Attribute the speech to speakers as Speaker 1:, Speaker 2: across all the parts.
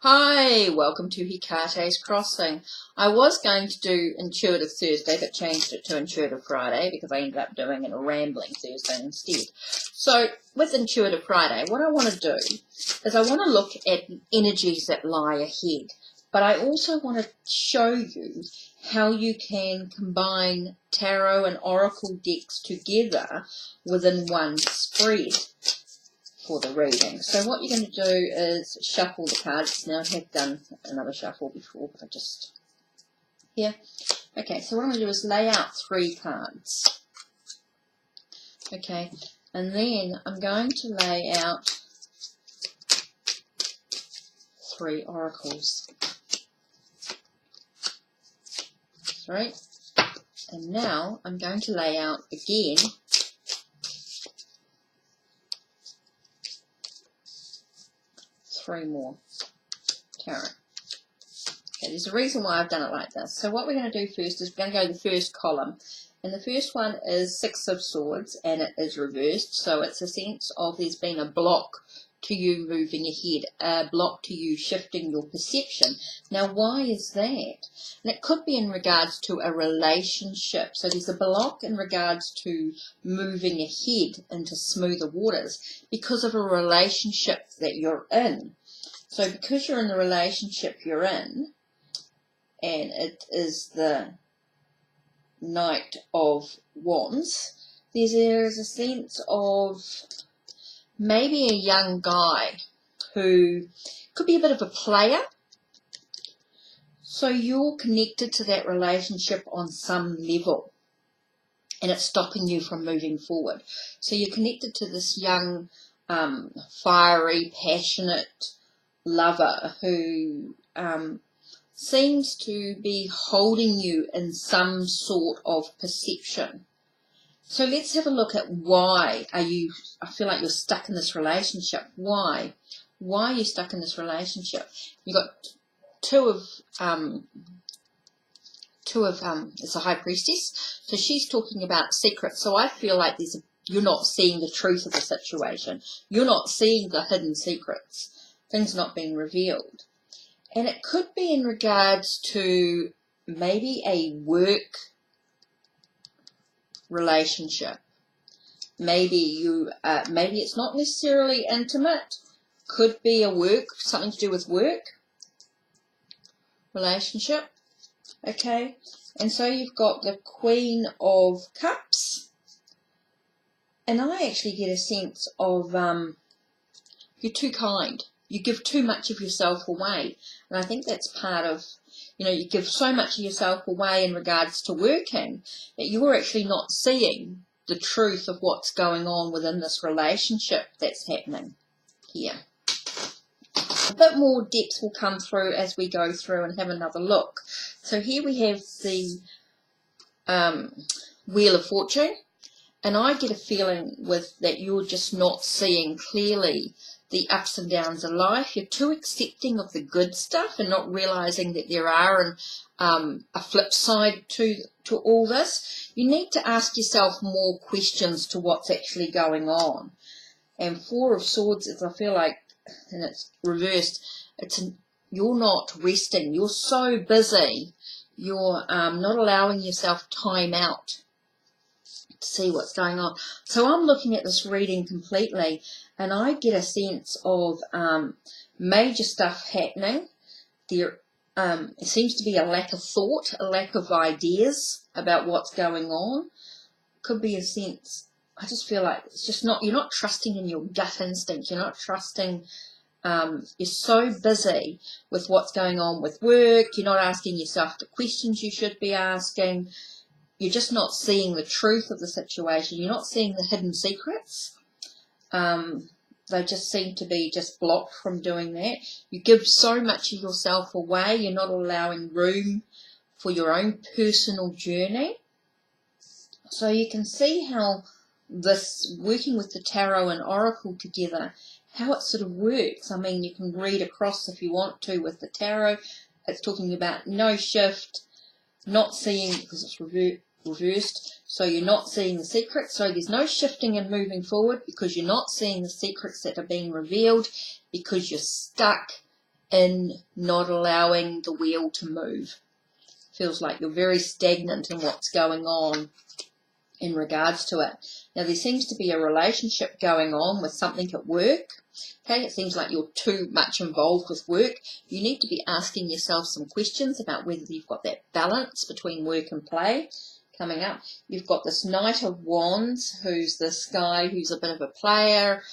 Speaker 1: Hi, welcome to Hekate's Crossing. I was going to do Intuitive Thursday, but changed it to Intuitive Friday because I ended up doing a rambling Thursday instead. So, with Intuitive Friday, what I want to do is I want to look at the energies that lie ahead, but I also want to show you how you can combine tarot and oracle decks together within one spread for the reading. So what you're going to do is shuffle the cards. Now I have done another shuffle before, but I just here. Okay, so what I'm going to do is lay out 3 cards. Okay, and then I'm going to lay out 3 oracles. 3. And now I'm going to lay out again 3 more tarot. Okay, there's a reason why I've done it like this. So what we're going to do first is we're going to go to the first column. And the first one is 6 of Swords, and it is reversed. So it's a sense of there's been a block to you moving ahead, a block to you shifting your perception. Now, why is that? And it could be in regards to a relationship. So there's a block in regards to moving ahead into smoother waters because of a relationship that you're in. So because you're in the relationship you're in, and it is the Knight of Wands, there is a sense of maybe a young guy who could be a bit of a player. So you're connected to that relationship on some level, and it's stopping you from moving forward. So you're connected to this young, fiery, passionate lover who seems to be holding you in some sort of perception. So let's have a look at why I feel like you're stuck in this relationship. Why are you stuck in this relationship? You've got two of it's a High Priestess, so she's talking about secrets. So I feel like you're not seeing the truth of the situation. You're not seeing the hidden secrets, things not being revealed. And it could be in regards to maybe a work relationship. Maybe it's not necessarily intimate. Could be something to do with work relationship. Okay, and so you've got the Queen of Cups, and I actually get a sense of you're too kind. You give too much of yourself away, and I think that's part of, you give so much of yourself away in regards to working that you're actually not seeing the truth of what's going on within this relationship that's happening here. A bit more depth will come through as we go through and have another look. So here we have the Wheel of Fortune, and I get a feeling that you're just not seeing clearly the ups and downs of life. You're too accepting of the good stuff and not realizing that there are a flip side to all this. You need to ask yourself more questions to what's actually going on. And 4 of Swords is, I feel like, and it's reversed, you're not resting. You're so busy. You're not allowing yourself time out to see what's going on. So I'm looking at this reading completely, and I get a sense of major stuff happening. There seems to be a lack of thought, a lack of ideas about what's going on. Could be a sense, I just feel like it's just you're not trusting in your gut instinct. You're not trusting, you're so busy with what's going on with work. You're not asking yourself the questions you should be asking. You're just not seeing the truth of the situation. You're not seeing the hidden secrets. They just seem to be just blocked from doing that. You give so much of yourself away. You're not allowing room for your own personal journey. So you can see how this working with the tarot and oracle together, how it sort of works. I mean, you can read across if you want to with the tarot. It's talking about no shift, not seeing, because it's reversed, so you're not seeing the secrets. So there's no shifting and moving forward because you're not seeing the secrets that are being revealed, because you're stuck in not allowing the wheel to move. Feels like you're very stagnant in what's going on in regards to it. Now, there seems to be a relationship going on with something at work. Okay, it seems like you're too much involved with work. You need to be asking yourself some questions about whether you've got that balance between work and play coming up. You've got this Knight of Wands, who's this guy who's a bit of a player.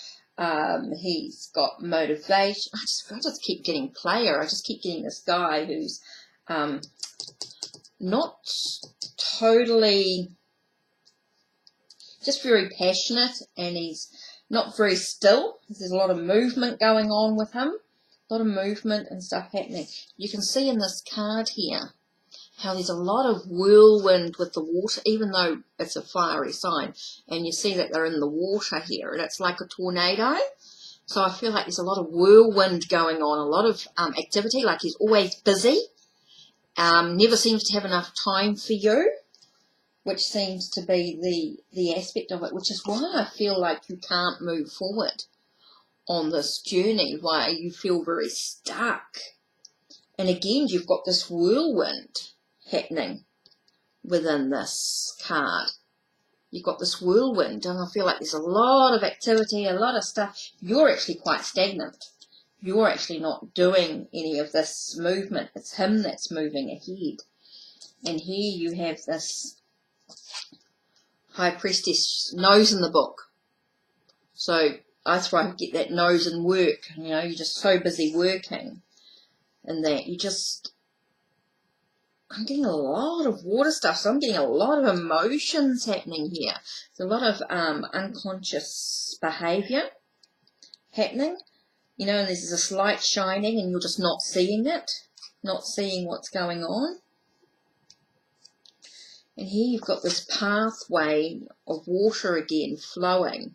Speaker 1: He's got motivation. I just keep getting player. I just keep getting this guy who's not totally, just very passionate, and he's not very still. There's a lot of movement going on with him, a lot of movement and stuff happening. You can see in this card here how there's a lot of whirlwind with the water, even though it's a fiery sign, and you see that they're in the water here, and it's like a tornado. So I feel like there's a lot of whirlwind going on, a lot of activity, like he's always busy, never seems to have enough time for you, which seems to be the aspect of it, which is why I feel like you can't move forward on this journey, why you feel very stuck. And again, you've got this whirlwind happening within this card. You've got this whirlwind, and I feel like there's a lot of activity, a lot of stuff. You're actually quite stagnant. You're actually not doing any of this movement. It's him that's moving ahead. And here you have this High Priestess nose in the book. So I get that nose in work. You know, you're just so busy working, and that you just, I'm getting a lot of water stuff, so I'm getting a lot of emotions happening here. There's a lot of unconscious behaviour happening, you know, and there's this light shining and you're just not seeing it, not seeing what's going on. And here you've got this pathway of water again flowing,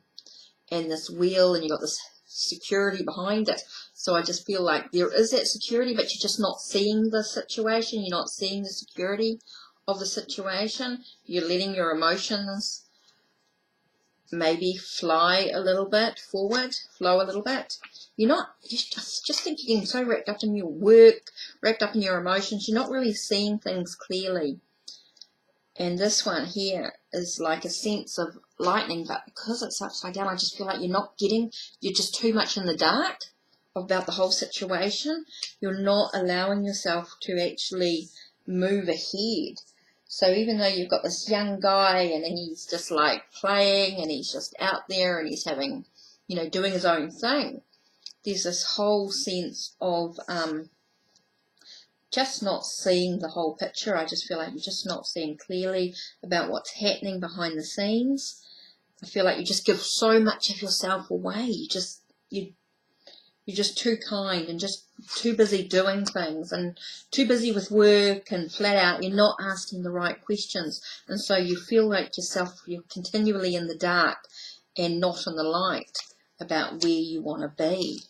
Speaker 1: and this wheel, and you've got this security behind it. So I just feel like there is that security, but you're just not seeing the situation. You're not seeing the security of the situation. You're letting your emotions maybe fly a little bit forward, flow a little bit. You're not, just think you're getting so wrapped up in your work, wrapped up in your emotions. You're not really seeing things clearly. And this one here is like a sense of lightning, but because it's upside down, I just feel like you're just too much in the dark about the whole situation. You're not allowing yourself to actually move ahead. So even though you've got this young guy and he's just like playing and he's just out there and he's having, you know, doing his own thing, there's this whole sense of just not seeing the whole picture. I just feel like you're just not seeing clearly about what's happening behind the scenes. I feel like you just give so much of yourself away. You're just too kind and just too busy doing things and too busy with work and flat out. You're not asking the right questions. And so you feel like you're continually in the dark and not in the light about where you want to be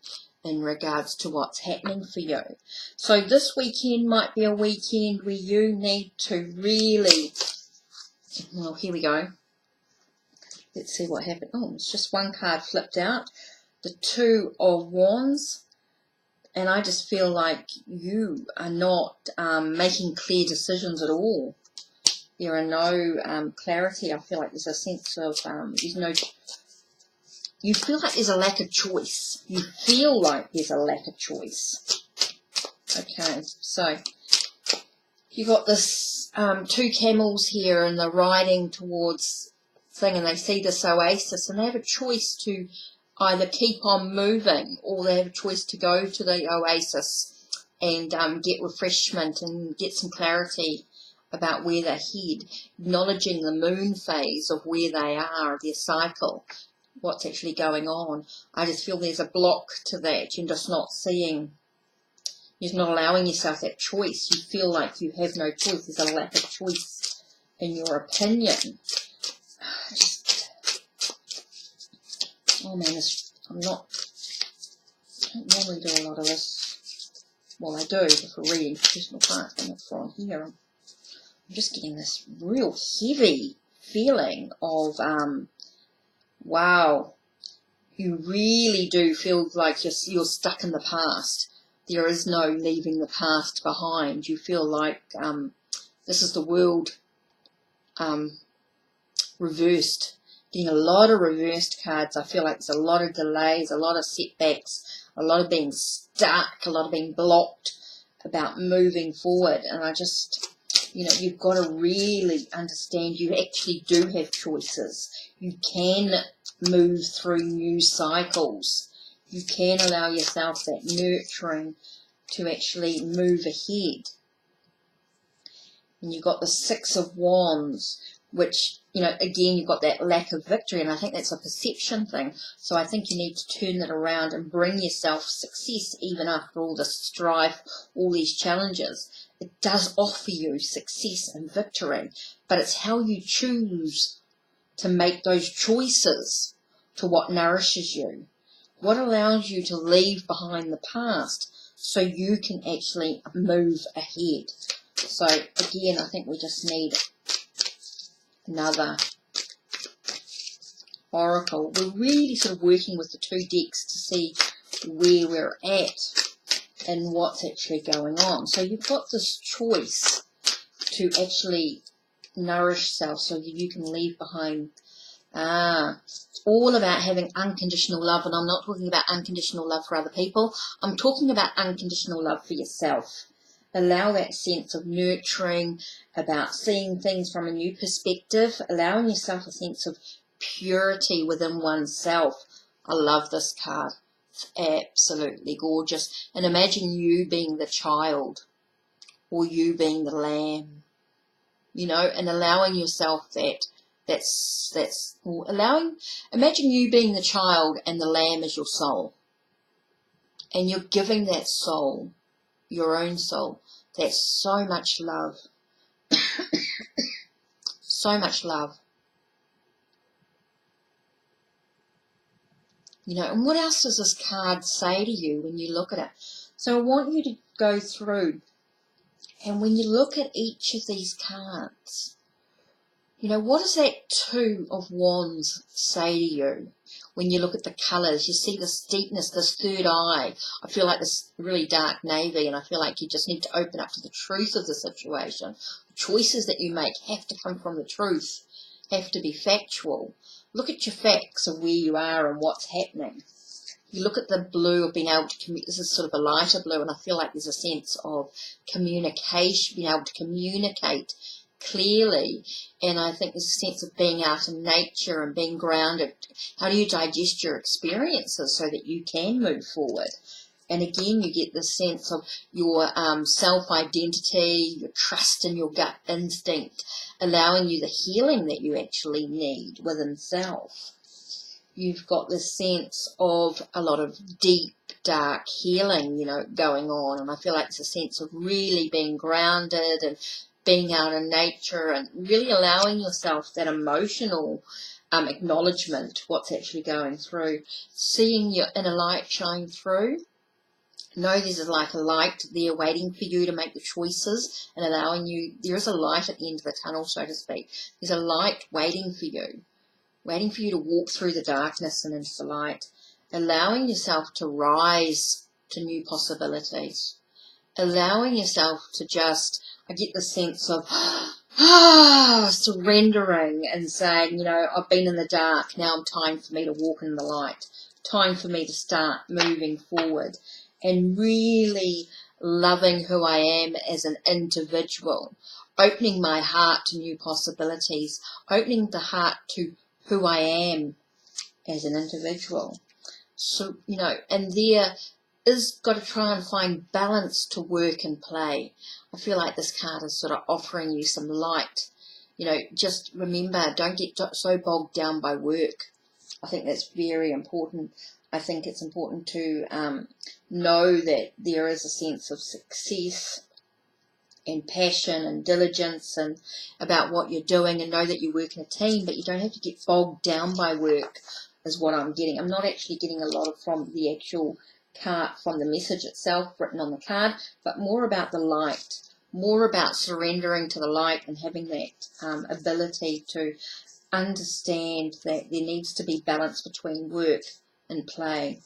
Speaker 1: in regards to what's happening for you. So this weekend might be a weekend where you need to really, well, here we go. Let's see what happened. Oh, it's just one card flipped out. The Two of Wands. And I just feel like you are not making clear decisions at all. There are no clarity. I feel like there's a sense of, you feel like there's a lack of choice. You feel like there's a lack of choice. Okay, so you got this two camels here, and they're riding towards thing, and they see this oasis, and they have a choice to either keep on moving, or they have a choice to go to the oasis and get refreshment and get some clarity about where they're headed, acknowledging the moon phase of where they are, their cycle, what's actually going on. I just feel there's a block to that. You're just not seeing, you're not allowing yourself that choice. You feel like you have no choice. There's a lack of choice in your opinion. Oh man, I don't normally do a lot of this. Well, I do if we're reading professional cards, and it's from here. I'm just getting this real heavy feeling of, wow, you really do feel like you're stuck in the past. there is no leaving the past behind. You feel like this is the world reversed. Getting a lot of reversed cards. I feel like there's a lot of delays, a lot of setbacks, a lot of being stuck, a lot of being blocked about moving forward. And I just, you've got to really understand you actually do have choices. You can move through new cycles. You can allow yourself that nurturing to actually move ahead. And you've got the Six of Wands, which, again, you've got that lack of victory, and I think that's a perception thing. So I think you need to turn that around and bring yourself success even after all this strife, all these challenges. It does offer you success and victory, but it's how you choose to make those choices to what nourishes you, what allows you to leave behind the past so you can actually move ahead. So again, I think we just need another oracle. We're really sort of working with the two decks to see where we're at and what's actually going on. So you've got this choice to actually nourish self so that you can leave behind. It's all about having unconditional love, and I'm not talking about unconditional love for other people. I'm talking about unconditional love for yourself. Allow that sense of nurturing, about seeing things from a new perspective, allowing yourself a sense of purity within oneself. I love this card. It's absolutely gorgeous. And imagine you being the child or you being the lamb, and allowing yourself imagine you being the child and the lamb is your soul. And you're giving that soul, your own soul, that's so much love. So much love. And what else does this card say to you when you look at it? So I want you to go through, and when you look at each of these cards, what does that Two of Wands say to you? When you look at the colours, you see this deepness, this third eye. I feel like this really dark navy, and I feel like you just need to open up to the truth of the situation. The choices that you make have to come from the truth, have to be factual. Look at your facts of where you are and what's happening. You look at the blue of being able to communicate. This is sort of a lighter blue, and I feel like there's a sense of communication, being able to communicate clearly, and I think there's a sense of being out in nature and being grounded. How do you digest your experiences so that you can move forward? And again, you get this sense of your self-identity, your trust in your gut instinct, allowing you the healing that you actually need within self. You've got this sense of a lot of deep, dark healing, going on, and I feel like it's a sense of really being grounded and being out in nature and really allowing yourself that emotional acknowledgement, what's actually going through, seeing your inner light shine through. Know there's like a light there waiting for you to make the choices and allowing you, there is a light at the end of the tunnel, so to speak. There's a light waiting for you to walk through the darkness and into the light, allowing yourself to rise to new possibilities, allowing yourself to just, I get the sense of surrendering and saying, I've been in the dark, now it's time for me to walk in the light, time for me to start moving forward and really loving who I am as an individual, opening my heart to new possibilities, opening the heart to who I am as an individual. So, and there is got to try and find balance to work and play. I feel like this card is sort of offering you some light. Just remember, don't get so bogged down by work. I think that's very important. I think it's important to know that there is a sense of success and passion and diligence and about what you're doing, and know that you work in a team, but you don't have to get bogged down by work is what I'm getting. I'm not actually getting a lot from the actual card, from the message itself written on the card, but more about the light, more about surrendering to the light and having that ability to understand that there needs to be balance between work and play.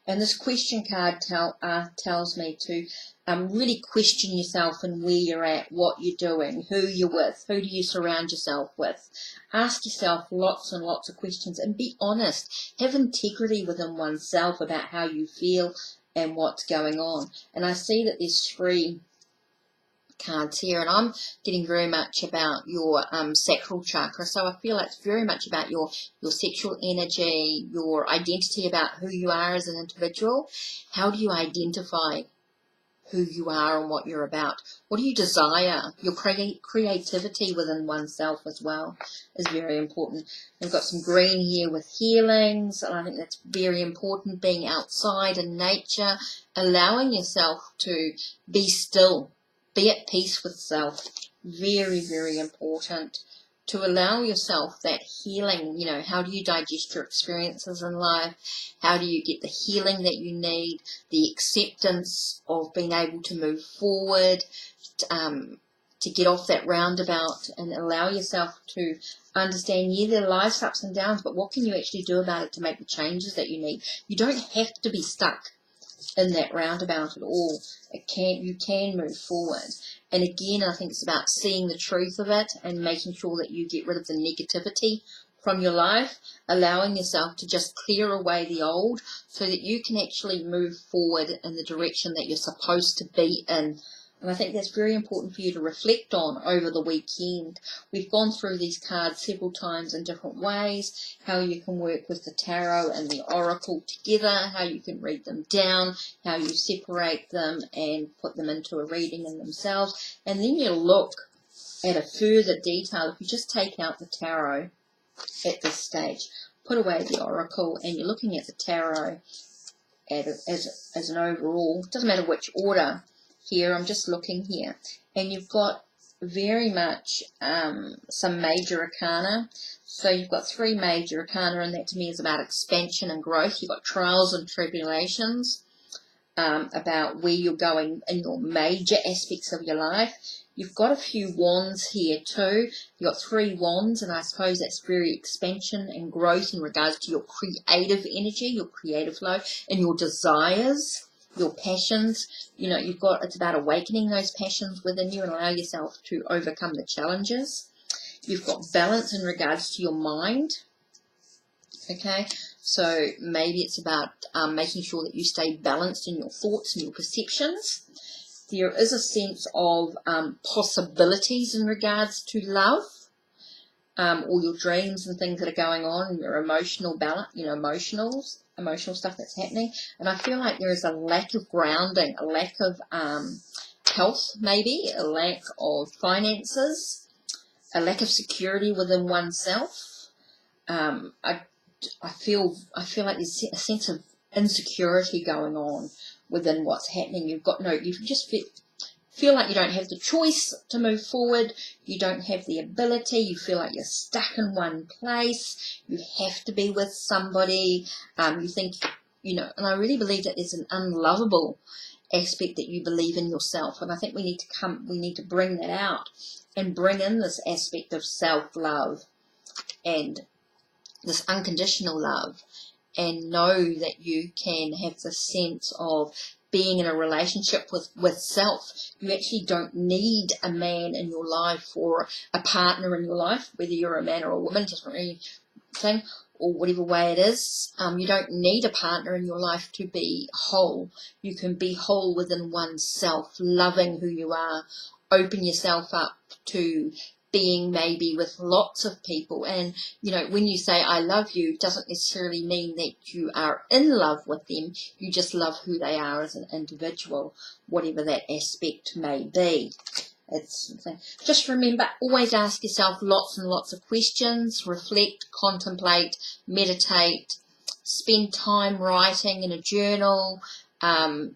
Speaker 1: And this question card tells me to really question yourself and where you're at, what you're doing, who you're with, who do you surround yourself with. Ask yourself lots and lots of questions and be honest. Have integrity within oneself about how you feel and what's going on. And I see that there's 3 cards here, and I'm getting very much about your sacral chakra, so I feel it's very much about your sexual energy, your identity about who you are as an individual. How do you identify who you are and what you're about? What do you desire? Your creativity within oneself as well is very important. We've got some green here with healings, and I think that's very important, being outside in nature, allowing yourself to be still, be at peace with self. Very, very important to allow yourself that healing. You know, how do you digest your experiences in life? How do you get the healing that you need? The acceptance of being able to move forward, to get off that roundabout and allow yourself to understand, yeah, there are life's ups and downs, but what can you actually do about it to make the changes that you need? You don't have to be stuck in that roundabout at all. You can move forward. And again, I think it's about seeing the truth of it and making sure that you get rid of the negativity from your life, allowing yourself to just clear away the old so that you can actually move forward in the direction that you're supposed to be in. And I think that's very important for you to reflect on over the weekend. We've gone through these cards several times in different ways, how you can work with the tarot and the oracle together, how you can read them down, how you separate them and put them into a reading in themselves. And then you look at a further detail. If you just take out the tarot at this stage, put away the oracle, and you're looking at the tarot as an overall, doesn't matter which order. Here, I'm just looking here, and you've got very much some major arcana. So you've got 3 major arcana, and that to me is about expansion and growth. You've got trials and tribulations, about where you're going in your major aspects of your life. You've got a few wands here too. You've got 3 wands, and I suppose that's very expansion and growth in regards to your creative energy, your creative flow, and your desires, your passions. You know, it's about awakening those passions within you and allow yourself to overcome the challenges. You've got balance in regards to your mind. Okay, so maybe it's about making sure that you stay balanced in your thoughts and your perceptions. There is a sense of possibilities in regards to love, all your dreams and things that are going on, your emotional balance, emotional stuff that's happening. And I feel like there is a lack of grounding, a lack of health, maybe a lack of finances, a lack of security within oneself. I feel like there's a sense of insecurity going on within what's happening. You just feel like you don't have the choice to move forward. You don't have the ability. You feel like you're stuck in one place. You have to be with somebody. You think, and I really believe that there's an unlovable aspect that you believe in yourself. And I think we need to bring that out and bring in this aspect of self-love and this unconditional love, and know that you can have the sense of being in a relationship with self. You actually don't need a man in your life or a partner in your life, whether you're a man or a woman, just anything, or whatever way it is. You don't need a partner in your life to be whole. You can be whole within oneself, loving who you are. Open yourself up to being maybe with lots of people. And, when you say I love you, it doesn't necessarily mean that you are in love with them. You just love who they are as an individual, whatever that aspect may be. Just remember, always ask yourself lots and lots of questions. Reflect, contemplate, meditate, spend time writing in a journal, blogging,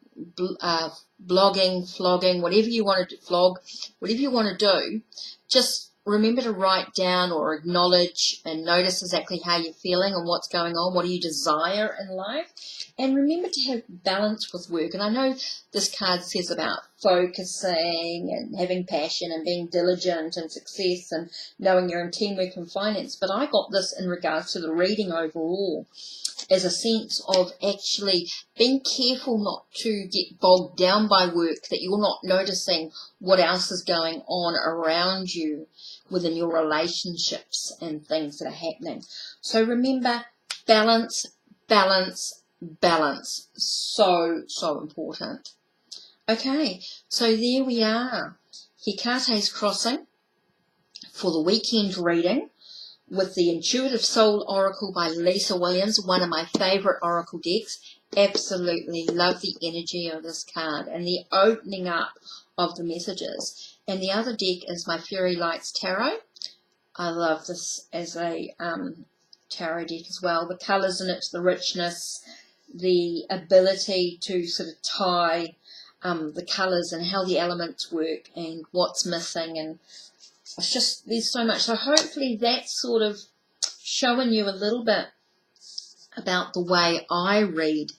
Speaker 1: flogging, whatever you want to do, whatever you want to do. Just remember to write down or acknowledge and notice exactly how you're feeling and what's going on. What do you desire in life? And remember to have balance with work. And I know this card says about focusing and having passion and being diligent and success and knowing you're in teamwork and finance. But I got this in regards to the reading overall as a sense of actually being careful not to get bogged down by work, that you're not noticing what else is going on around you within your relationships and things that are happening. So remember, balance, balance, balance. So, so important. Okay, so there we are. Hecate's Crossing for the weekend reading with the Intuitive Soul Oracle by Lisa Williams, one of my favourite oracle decks. Absolutely love the energy of this card and the opening up of the messages. And the other deck is my Fairy Lights Tarot. I love this as a tarot deck as well. The colours in it, the richness, the ability to sort of tie the colours and how the elements work and what's missing, and it's just, there's so much. So hopefully that's sort of showing you a little bit about the way I read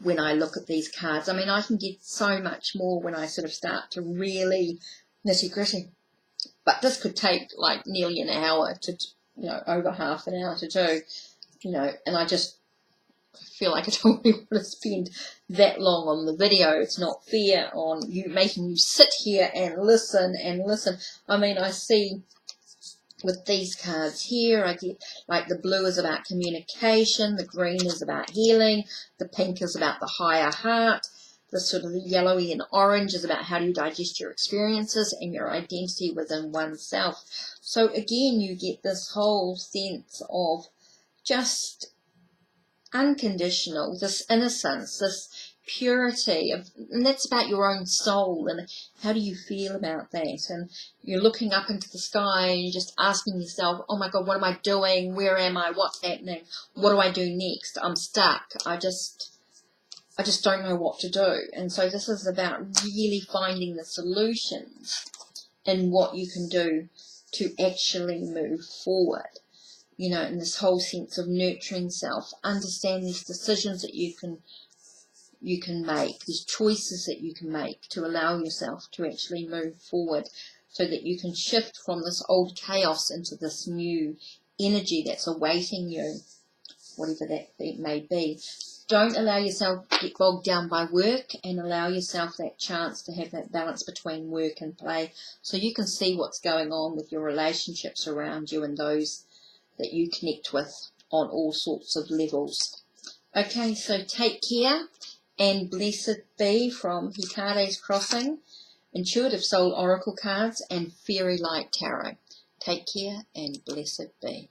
Speaker 1: when I look at these cards. I mean, I can get so much more when I sort of start to really nitty-gritty. But this could take like nearly an hour to, over half an hour to do, and I just feel like I don't really want to spend that long on the video. It's not fair on you, making you sit here and listen and listen. I mean, I see with these cards here, I get like the blue is about communication, the green is about healing, the pink is about the higher heart, the sort of the yellowy and orange is about how do you digest your experiences and your identity within oneself. So again, you get this whole sense of just unconditional, this innocence, this purity, and that's about your own soul and how do you feel about that. And you're looking up into the sky and you're just asking yourself, oh my God, what am I doing? Where am I? What's happening? What do I do next? I'm stuck. I just don't know what to do. And so this is about really finding the solutions and what you can do to actually move forward. In this whole sense of nurturing self, understand these decisions that you can make, these choices that you can make to allow yourself to actually move forward so that you can shift from this old chaos into this new energy that's awaiting you, whatever that may be. Don't allow yourself to get bogged down by work and allow yourself that chance to have that balance between work and play so you can see what's going on with your relationships around you and those that you connect with on all sorts of levels. Okay, so take care and blessed be from Hecate's Crossing, Intuitive Soul Oracle cards and Fairy Light Tarot. Take care and blessed be.